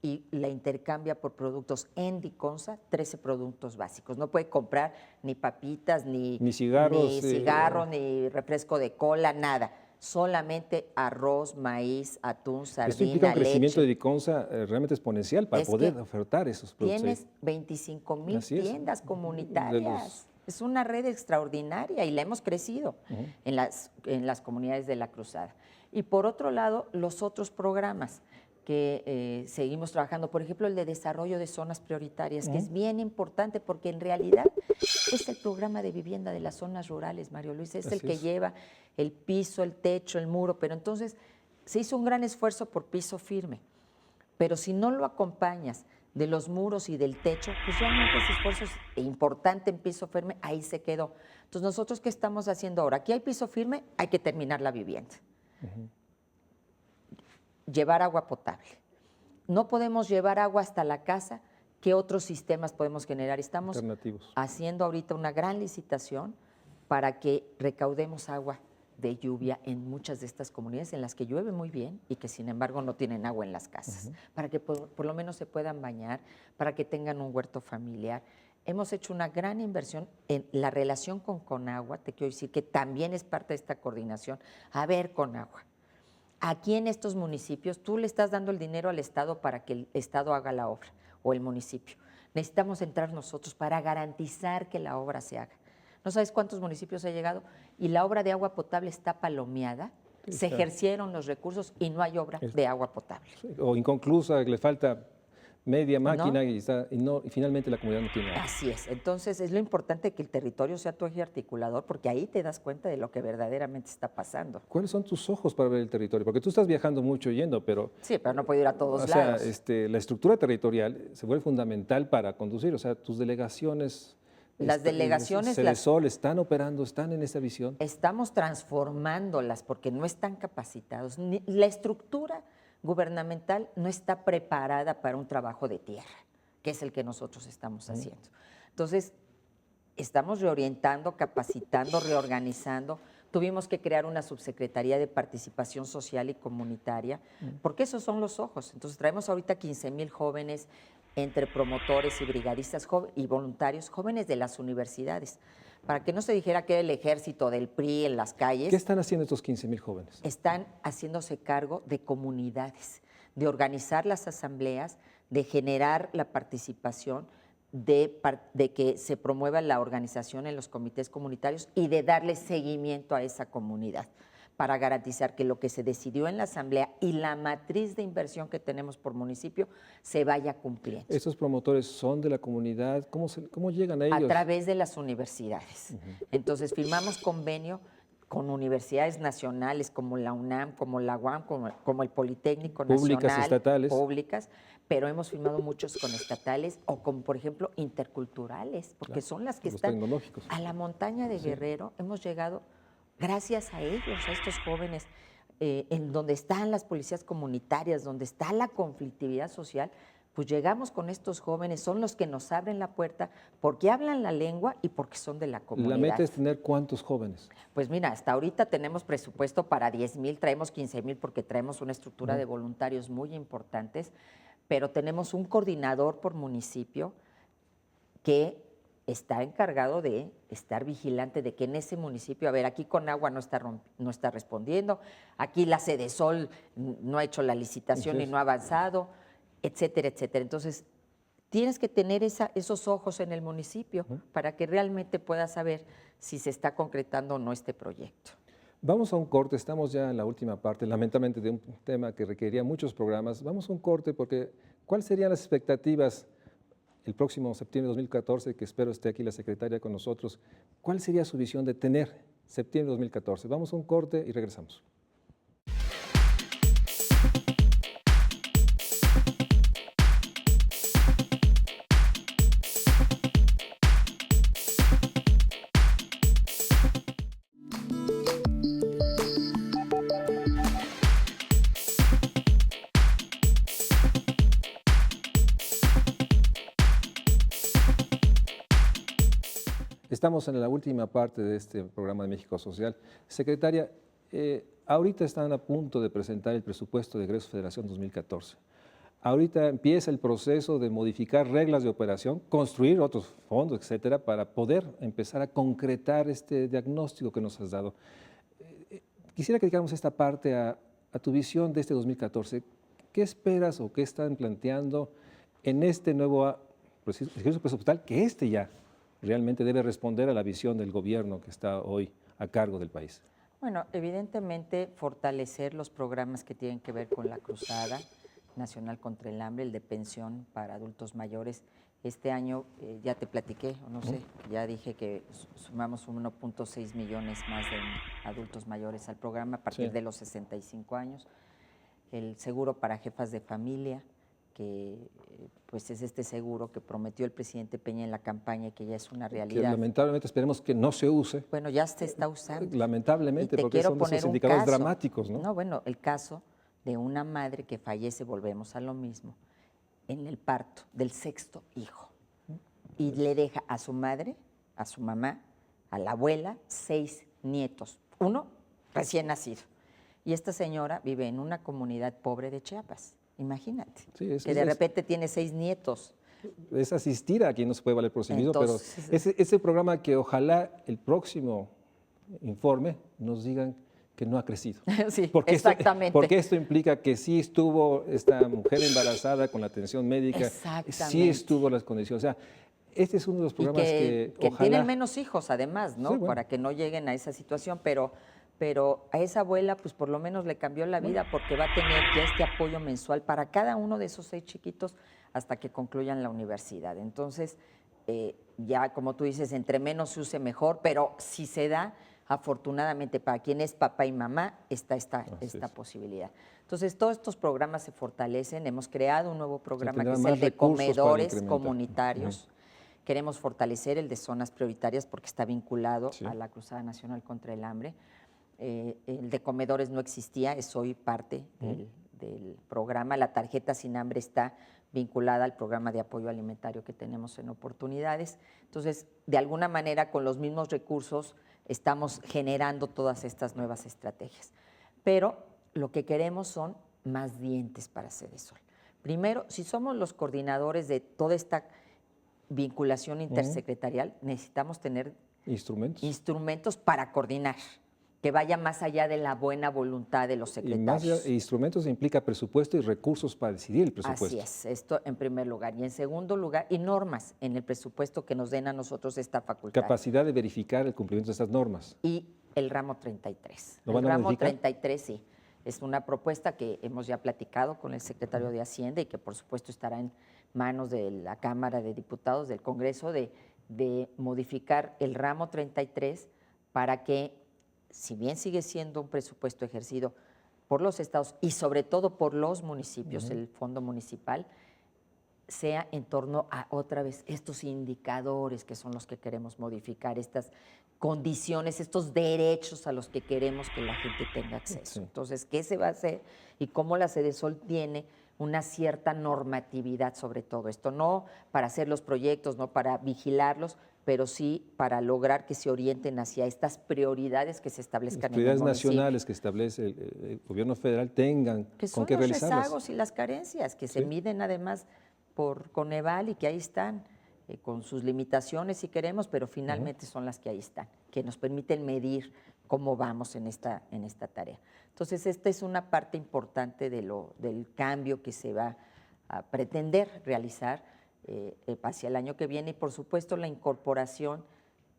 y la intercambia por productos en Liconza, 13 productos básicos. No puede comprar ni papitas, ni cigarros, ni refresco de cola, nada. Solamente arroz, maíz, atún, sardina, esto implica un crecimiento leche. de Liconza realmente exponencial para poder ofertar esos productos. Tienes 25,000 tiendas comunitarias. Es una red extraordinaria y la hemos crecido en las comunidades de la Cruzada. Y por otro lado, los otros programas que seguimos trabajando, por ejemplo, el de desarrollo de zonas prioritarias, que es bien importante porque en realidad es el programa de vivienda de las zonas rurales, Mario Luis, es el que lleva el piso, el techo, el muro, pero entonces se hizo un gran esfuerzo por piso firme, pero si no lo acompañas de los muros y del techo, pues realmente ese esfuerzo es importante en piso firme, ahí se quedó. Entonces, ¿nosotros qué estamos haciendo ahora? Aquí hay piso firme, hay que terminar la vivienda. Llevar agua potable. No podemos llevar agua hasta la casa. ¿Qué otros sistemas podemos generar? Estamos haciendo ahorita una gran licitación para que recaudemos agua de lluvia en muchas de estas comunidades en las que llueve muy bien y que sin embargo no tienen agua en las casas, para que por lo menos se puedan bañar, para que tengan un huerto familiar. Hemos hecho una gran inversión en la relación con Conagua, te quiero decir que también es parte de esta coordinación. A ver, Conagua, aquí en estos municipios tú le estás dando el dinero al Estado para que el Estado haga la obra o el municipio. Necesitamos entrar nosotros para garantizar que la obra se haga. No sabes cuántos municipios ha llegado y la obra de agua potable está palomeada, se ejercieron los recursos y no hay obra de agua potable. O inconclusa, le falta media máquina y finalmente la comunidad no tiene agua. Así es. Entonces es lo importante que el territorio sea tu eje articulador, porque ahí te das cuenta de lo que verdaderamente está pasando. ¿Cuáles son tus ojos para ver el territorio? Porque tú estás viajando mucho yendo, pero... Sí, pero no puedo ir a todos lados. La estructura territorial se vuelve fundamental para conducir. O sea, tus delegaciones Las delegaciones... Cedesol están operando, están en esa visión. Estamos transformándolas porque no están capacitados. La estructura gubernamental no está preparada para un trabajo de tierra, que es el que nosotros estamos haciendo. Entonces, estamos reorientando, capacitando, reorganizando. Tuvimos que crear una subsecretaría de participación social y comunitaria, porque esos son los ojos. Entonces, traemos ahorita 15,000 jóvenes entre promotores y brigadistas y voluntarios, jóvenes de las universidades, para que no se dijera que era el ejército del PRI en las calles. ¿Qué están haciendo estos 15,000 jóvenes? Están haciéndose cargo de comunidades, de organizar las asambleas, de generar la participación, de que se promueva la organización en los comités comunitarios y de darle seguimiento a esa comunidad para garantizar que lo que se decidió en la asamblea y la matriz de inversión que tenemos por municipio se vaya cumpliendo. ¿Estos promotores son de la comunidad? ¿Cómo llegan a ellos? A través de las universidades. Entonces firmamos convenio con universidades nacionales como la UNAM, como la UAM, como el Politécnico Nacional. Públicas, estatales. Públicas, pero hemos firmado muchos con estatales o con, por ejemplo, interculturales, porque son las que están tecnológicos. A la montaña de Guerrero. Hemos llegado gracias a ellos, a estos jóvenes, en donde están las policías comunitarias, donde está la conflictividad social, pues llegamos con estos jóvenes, son los que nos abren la puerta porque hablan la lengua y porque son de la comunidad. ¿La meta es tener cuántos jóvenes? Pues mira, hasta ahorita tenemos presupuesto para 10,000, traemos 15,000 porque traemos una estructura de voluntarios muy importantes, pero tenemos un coordinador por municipio que está encargado de estar vigilante de que en ese municipio, a ver, aquí Conagua no está respondiendo, aquí la Cedesol no ha hecho la licitación y no ha avanzado, etcétera, etcétera. Entonces, tienes que tener esos ojos en el municipio para que realmente puedas saber si se está concretando o no este proyecto. Vamos a un corte, estamos ya en la última parte, lamentablemente de un tema que requeriría muchos programas. Vamos a un corte porque ¿cuáles serían las expectativas el próximo septiembre de 2014, que espero esté aquí la secretaria con nosotros? ¿Cuál sería su visión de tener septiembre de 2014? Vamos a un corte y regresamos. Estamos en la última parte de este programa de México Social. Secretaria, ahorita están a punto de presentar el presupuesto de egresos Federación 2014. Ahorita empieza el proceso de modificar reglas de operación, construir otros fondos, etcétera, para poder empezar a concretar este diagnóstico que nos has dado. Quisiera que dedicáramos esta parte a tu visión de este 2014. ¿Qué esperas o qué están planteando en este nuevo ejercicio presupuestal que ya realmente debe responder a la visión del gobierno que está hoy a cargo del país? Bueno, evidentemente fortalecer los programas que tienen que ver con la Cruzada Nacional contra el Hambre, el de pensión para adultos mayores. Este año, ya te platiqué, o no sé, ya dije que sumamos 1.6 millones más de adultos mayores al programa a partir de los 65 años. El seguro para jefas de familia, que pues es este seguro que prometió el presidente Peña en la campaña y que ya es una realidad. Que lamentablemente esperemos que no se use. Bueno, ya se está usando. Lamentablemente, porque son esos indicadores dramáticos, ¿no? No, bueno, el caso de una madre que fallece, volvemos a lo mismo, en el parto del 6º hijo. Y le deja a su madre, a su mamá, a la abuela, 6 nietos. Uno recién nacido. Y esta señora vive en una comunidad pobre de Chiapas. Imagínate, que de repente tiene 6 nietos. Es asistir a quien no se puede valer por sí mismo, pero ese programa que ojalá el próximo informe nos digan que no ha crecido. Sí, porque exactamente. Porque esto implica que sí estuvo esta mujer embarazada con la atención médica, sí estuvo las condiciones. O sea, este es uno de los programas que ojalá... tienen menos hijos además, ¿no? Sí, bueno. Para que no lleguen a esa situación, pero a esa abuela, pues por lo menos le cambió la vida porque va a tener ya este apoyo mensual para cada uno de esos 6 chiquitos hasta que concluyan la universidad. Entonces, ya como tú dices, entre menos se use mejor, pero si se da, afortunadamente para quien es papá y mamá, está esta posibilidad. Entonces, todos estos programas se fortalecen. Hemos creado un nuevo programa que es el de comedores comunitarios, Queremos fortalecer el de zonas prioritarias porque está vinculado a la Cruzada Nacional contra el Hambre. El de comedores no existía, es hoy parte del programa. La tarjeta Sin Hambre está vinculada al programa de apoyo alimentario que tenemos en Oportunidades. Entonces, de alguna manera, con los mismos recursos, estamos generando todas estas nuevas estrategias. Pero lo que queremos son más dientes para Sedesol. Primero, si somos los coordinadores de toda esta vinculación intersecretarial, necesitamos tener instrumentos para coordinar, que vaya más allá de la buena voluntad de los secretarios. Y más instrumentos implica presupuesto y recursos para decidir el presupuesto. Así es, esto en primer lugar. Y en segundo lugar, y normas en el presupuesto que nos den a nosotros esta facultad. Capacidad de verificar el cumplimiento de estas normas. Y el ramo 33. ¿Lo van a modificar? El ramo 33, sí. Es una propuesta que hemos ya platicado con el secretario de Hacienda y que por supuesto estará en manos de la Cámara de Diputados del Congreso de modificar el ramo 33 para que, si bien sigue siendo un presupuesto ejercido por los estados y sobre todo por los municipios, el fondo municipal, sea en torno a otra vez estos indicadores que son los que queremos modificar, estas condiciones, estos derechos a los que queremos que la gente tenga acceso. Sí. Entonces, ¿qué se va a hacer y cómo la Sedesol tiene una cierta normatividad sobre todo esto? No para hacer los proyectos, no para vigilarlos, pero sí para lograr que se orienten hacia estas prioridades que se establezcan en el municipio. Prioridades nacionales que establece el gobierno federal tengan con qué realizarlas. Que son los rezagos y las carencias que se miden además por Coneval y que ahí están, con sus limitaciones si queremos, pero finalmente son las que ahí están, que nos permiten medir cómo vamos en esta tarea. Entonces, esta es una parte importante del cambio que se va a pretender realizar hacia el año que viene y, por supuesto, la incorporación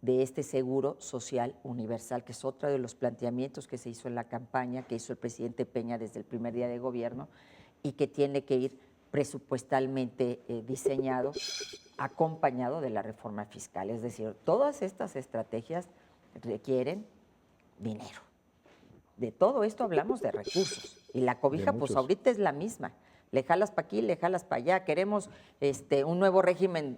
de este seguro social universal, que es otro de los planteamientos que se hizo en la campaña, que hizo el presidente Peña desde el primer día de gobierno y que tiene que ir presupuestalmente diseñado, acompañado de la reforma fiscal. Es decir, todas estas estrategias requieren dinero. De todo esto hablamos de recursos. Y la cobija, pues ahorita es la misma. Le jalas para aquí, le jalas para allá. Queremos un nuevo régimen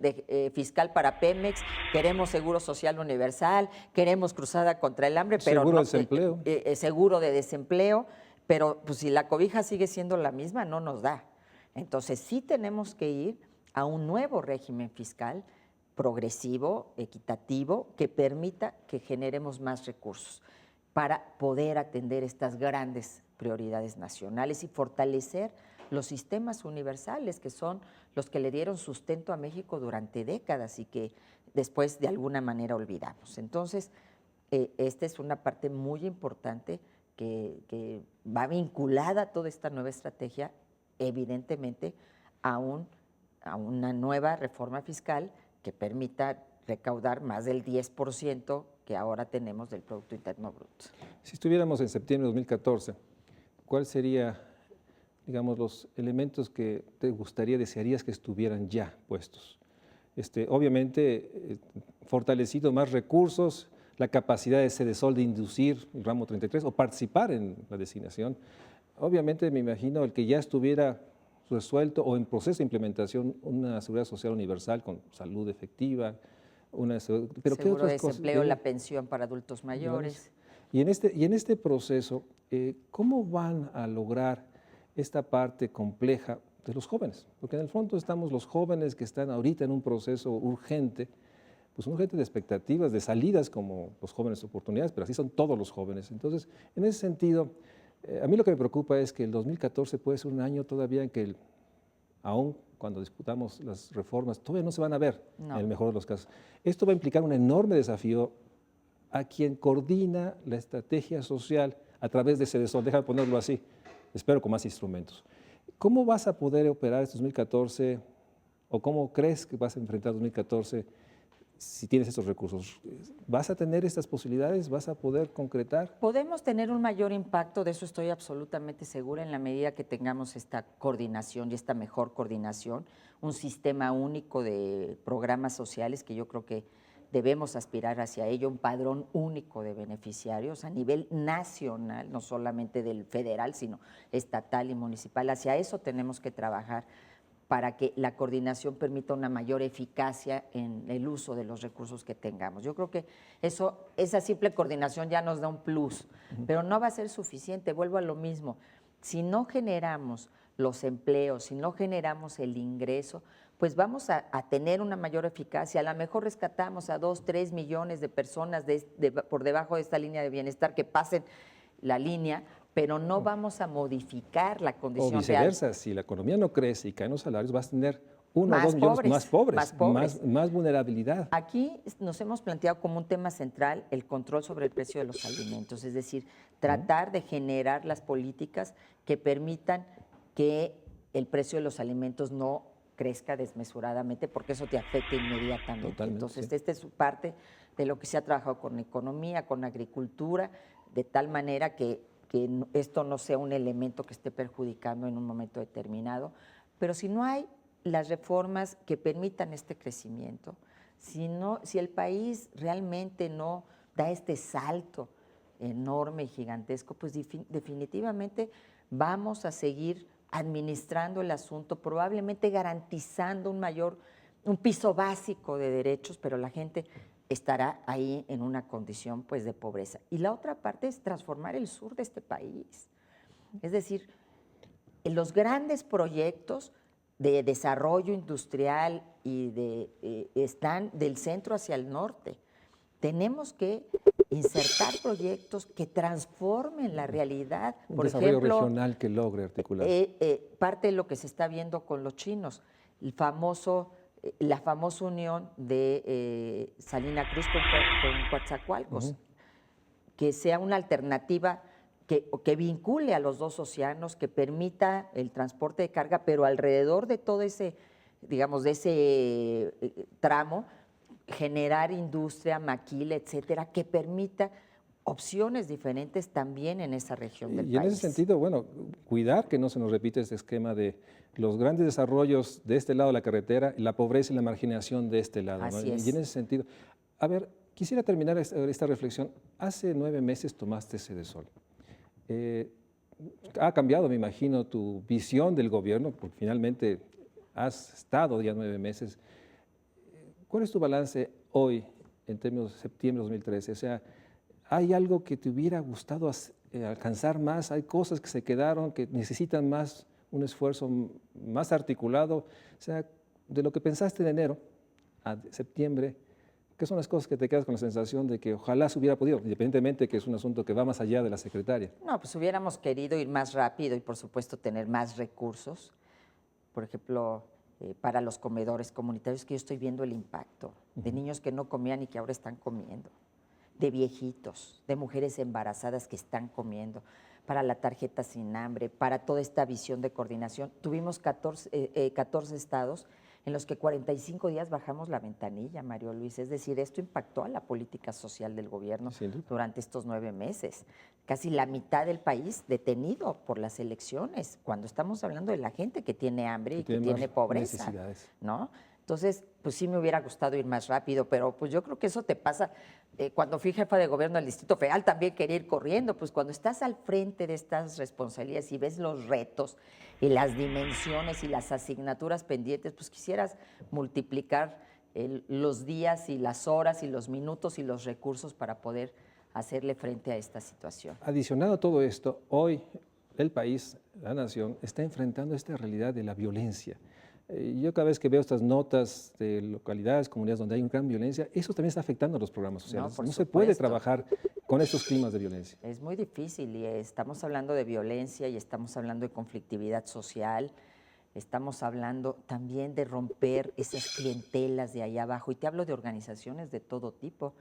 fiscal para Pemex, queremos seguro social universal, queremos cruzada contra el hambre, pero seguro de desempleo. Seguro de desempleo, pero pues, si la cobija sigue siendo la misma, no nos da. Entonces, sí tenemos que ir a un nuevo régimen fiscal progresivo, equitativo, que permita que generemos más recursos para poder atender estas grandes prioridades nacionales y fortalecer los sistemas universales, que son los que le dieron sustento a México durante décadas y que después de alguna manera olvidamos. Entonces, esta es una parte muy importante que va vinculada a toda esta nueva estrategia, evidentemente, a una nueva reforma fiscal que permita recaudar más del 10% que ahora tenemos del Producto Interno Bruto. Si estuviéramos en septiembre de 2014, ¿cuál sería, digamos, los elementos que te gustaría, desearías que estuvieran ya puestos? Obviamente, fortalecido más recursos, la capacidad de Sedesol de inducir el ramo 33 o participar en la designación. Obviamente, me imagino el que ya estuviera resuelto o en proceso de implementación una seguridad social universal con salud efectiva, pero ¿qué seguro otras de desempleo, cosas? la pensión para adultos mayores. Y en este proceso, ¿cómo van a lograr esta parte compleja de los jóvenes? Porque en el fondo estamos los jóvenes que están ahorita en un proceso urgente, pues urgente de expectativas, de salidas como los jóvenes de oportunidades, pero así son todos los jóvenes. Entonces, en ese sentido, a mí lo que me preocupa es que el 2014 puede ser un año todavía en que, aún cuando disputamos las reformas, todavía no se van a ver, en el mejor de los casos. Esto va a implicar un enorme desafío a quien coordina la estrategia social a través de Sedesol, déjame ponerlo así, espero con más instrumentos. ¿Cómo vas a poder operar este 2014 o cómo crees que vas a enfrentar 2014 si tienes estos recursos? ¿Vas a tener estas posibilidades? ¿Vas a poder concretar? Podemos tener un mayor impacto, de eso estoy absolutamente segura, en la medida que tengamos esta coordinación y esta mejor coordinación, un sistema único de programas sociales que yo creo que debemos aspirar hacia ello, un padrón único de beneficiarios a nivel nacional, no solamente del federal, sino estatal y municipal. Hacia eso tenemos que trabajar para que la coordinación permita una mayor eficacia en el uso de los recursos que tengamos. Yo creo que esa simple coordinación ya nos da un plus, pero no va a ser suficiente, vuelvo a lo mismo. Si no generamos los empleos, si no generamos el ingreso, pues vamos a tener una mayor eficacia. A lo mejor rescatamos a 2, 3 millones de personas por debajo de esta línea de bienestar que pasen la línea, pero no vamos a modificar la condición o viceversa, real. si la economía no crece y caen los salarios, vas a tener 1 o Más 2 millones pobres, más pobres, más vulnerabilidad. Aquí nos hemos planteado como un tema central el control sobre el precio de los alimentos, es decir, tratar de generar las políticas que permitan que el precio de los alimentos no crezca desmesuradamente, porque eso te afecta inmediatamente. Totalmente, entonces, sí. esta es parte de lo que se ha trabajado con economía, con agricultura, de tal manera que esto no sea un elemento que esté perjudicando en un momento determinado. Pero si no hay las reformas que permitan este crecimiento, si el país realmente no da este salto enorme y gigantesco, pues definitivamente vamos a seguir administrando el asunto, probablemente garantizando un piso básico de derechos, pero la gente estará ahí en una condición pues de pobreza. Y la otra parte es transformar el sur de este país. Es decir, en los grandes proyectos de desarrollo industrial están del centro hacia el norte. Tenemos que insertar proyectos que transformen la realidad. Un Por desarrollo ejemplo, regional que logre articular. parte de lo que se está viendo con los chinos, la famosa unión de Salina Cruz con Coatzacoalcos, que sea una alternativa que vincule a los dos océanos, que permita el transporte de carga, pero alrededor de todo ese, digamos, de ese tramo, generar industria, maquila, etcétera, que permita opciones diferentes también en esa región del país. Y en ese sentido, bueno, cuidar que no se nos repita este esquema de los grandes desarrollos de este lado de la carretera, la pobreza y la marginación de este lado. Así ¿no? es. Y en ese sentido, a ver, quisiera terminar esta reflexión. Hace 9 meses tomaste Sedesol. Ha cambiado, me imagino, tu visión del gobierno, porque finalmente has estado ya 9 meses. ¿Cuál es tu balance hoy, en términos de septiembre de 2013? O sea, ¿hay algo que te hubiera gustado alcanzar más? ¿Hay cosas que se quedaron, que necesitan más, un esfuerzo más articulado? O sea, de lo que pensaste en enero a septiembre, ¿qué son las cosas que te quedas con la sensación de que ojalá se hubiera podido, independientemente que es un asunto que va más allá de la secretaria? No, pues hubiéramos querido ir más rápido y, por supuesto, tener más recursos. Por ejemplo, para los comedores comunitarios, que yo estoy viendo el impacto de niños que no comían y que ahora están comiendo, de viejitos, de mujeres embarazadas que están comiendo, para la tarjeta sin hambre, para toda esta visión de coordinación. Tuvimos 14 estados en los que 45 días bajamos la ventanilla, Mario Luis. Es decir, esto impactó a la política social del gobierno durante estos 9 meses. Casi la mitad del país detenido por las elecciones, cuando estamos hablando de la gente que tiene hambre y que tiene pobreza, ¿no? Entonces, pues sí me hubiera gustado ir más rápido, pero pues yo creo que eso te pasa. Cuando fui jefa de gobierno del Distrito Federal también quería ir corriendo, pues cuando estás al frente de estas responsabilidades y ves los retos y las dimensiones y las asignaturas pendientes, pues quisieras multiplicar los días y las horas y los minutos y los recursos para poder hacerle frente a esta situación. Adicionado a todo esto, hoy el país, la nación, está enfrentando esta realidad de la violencia. Yo cada vez que veo estas notas de localidades, comunidades donde hay una gran violencia, eso también está afectando a los programas sociales. No se puede trabajar con estos climas de violencia. Es muy difícil y estamos hablando de violencia y estamos hablando de conflictividad social, estamos hablando también de romper esas clientelas de ahí abajo. Y te hablo de organizaciones de todo tipo,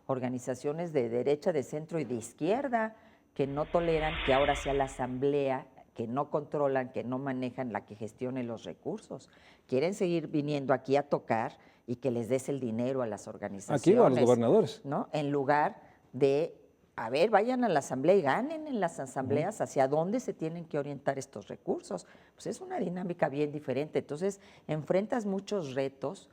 organizaciones de derecha, de centro y de izquierda, que no toleran que ahora sea la asamblea, que no controlan, que no manejan, la que gestione los recursos. Quieren seguir viniendo aquí a tocar y que les des el dinero a las organizaciones. Aquí o a los gobernadores. ¿No? En lugar de, a ver, vayan a la asamblea y ganen en las asambleas hacia dónde se tienen que orientar estos recursos. Pues es una dinámica bien diferente. Entonces, enfrentas muchos retos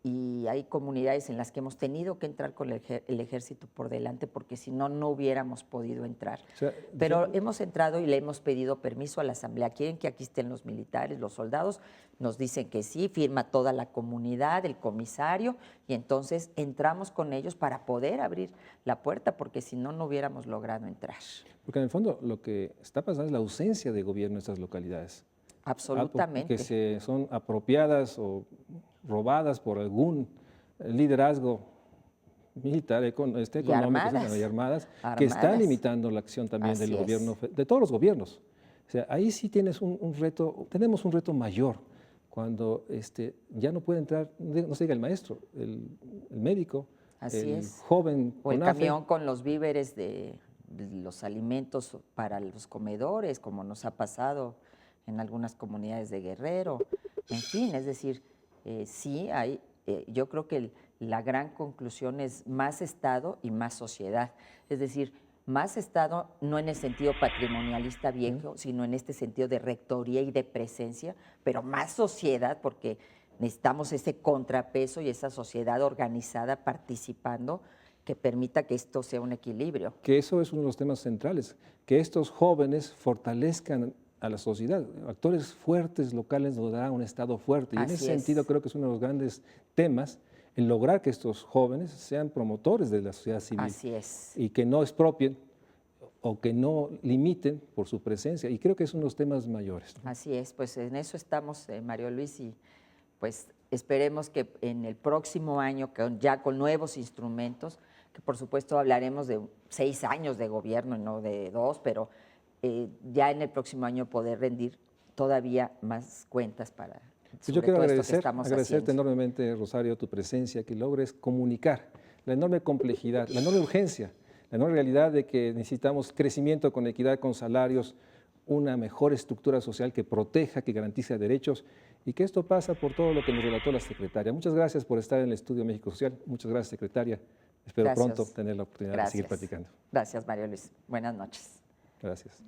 y hay comunidades en las que hemos tenido que entrar con el ejército por delante porque si no, no hubiéramos podido entrar. O sea, Pero hemos entrado y le hemos pedido permiso a la asamblea. Quieren que aquí estén los militares, los soldados, nos dicen que sí, firma toda la comunidad, el comisario, y entonces entramos con ellos para poder abrir la puerta porque si no, no hubiéramos logrado entrar. Porque en el fondo lo que está pasando es la ausencia de gobierno en estas localidades. Absolutamente. Que son apropiadas o robadas por algún liderazgo militar, económico y armadas, que está limitando la acción también del gobierno, de todos los gobiernos. O sea, ahí sí tienes un reto, tenemos un reto mayor cuando ya no puede entrar, no se diga el maestro, el médico, joven o el camión con los víveres de los alimentos para los comedores, como nos ha pasado en algunas comunidades de Guerrero, en fin, es decir, sí hay, yo creo que la gran conclusión es más Estado y más sociedad, es decir, más Estado no en el sentido patrimonialista viejo, sino en este sentido de rectoría y de presencia, pero más sociedad porque necesitamos ese contrapeso y esa sociedad organizada participando que permita que esto sea un equilibrio. Que eso es uno de los temas centrales, que estos jóvenes fortalezcan a la sociedad. Actores fuertes locales nos darán un Estado fuerte. Y en ese sentido creo que es uno de los grandes temas, el lograr que estos jóvenes sean promotores de la sociedad civil. Así es. Y que no expropien o que no limiten por su presencia. Y creo que es uno de los temas mayores, ¿no? Así es, pues en eso estamos, Mario Luis, y pues esperemos que en el próximo año, ya con nuevos instrumentos, que por supuesto hablaremos de 6 años de gobierno, no de 2, pero ya en el próximo año poder rendir todavía más cuentas para yo quiero agradecerte haciendo. enormemente, Rosario, tu presencia, que logres comunicar la enorme complejidad, la enorme urgencia, la enorme realidad de que necesitamos crecimiento con equidad, con salarios, una mejor estructura social que proteja, que garantice derechos y que esto pasa por todo lo que nos relató la secretaria. Muchas gracias por estar en el Estudio México Social. Muchas gracias, secretaria. Espero pronto tener la oportunidad de seguir platicando. Gracias, Mario Luis. Buenas noches. Gracias.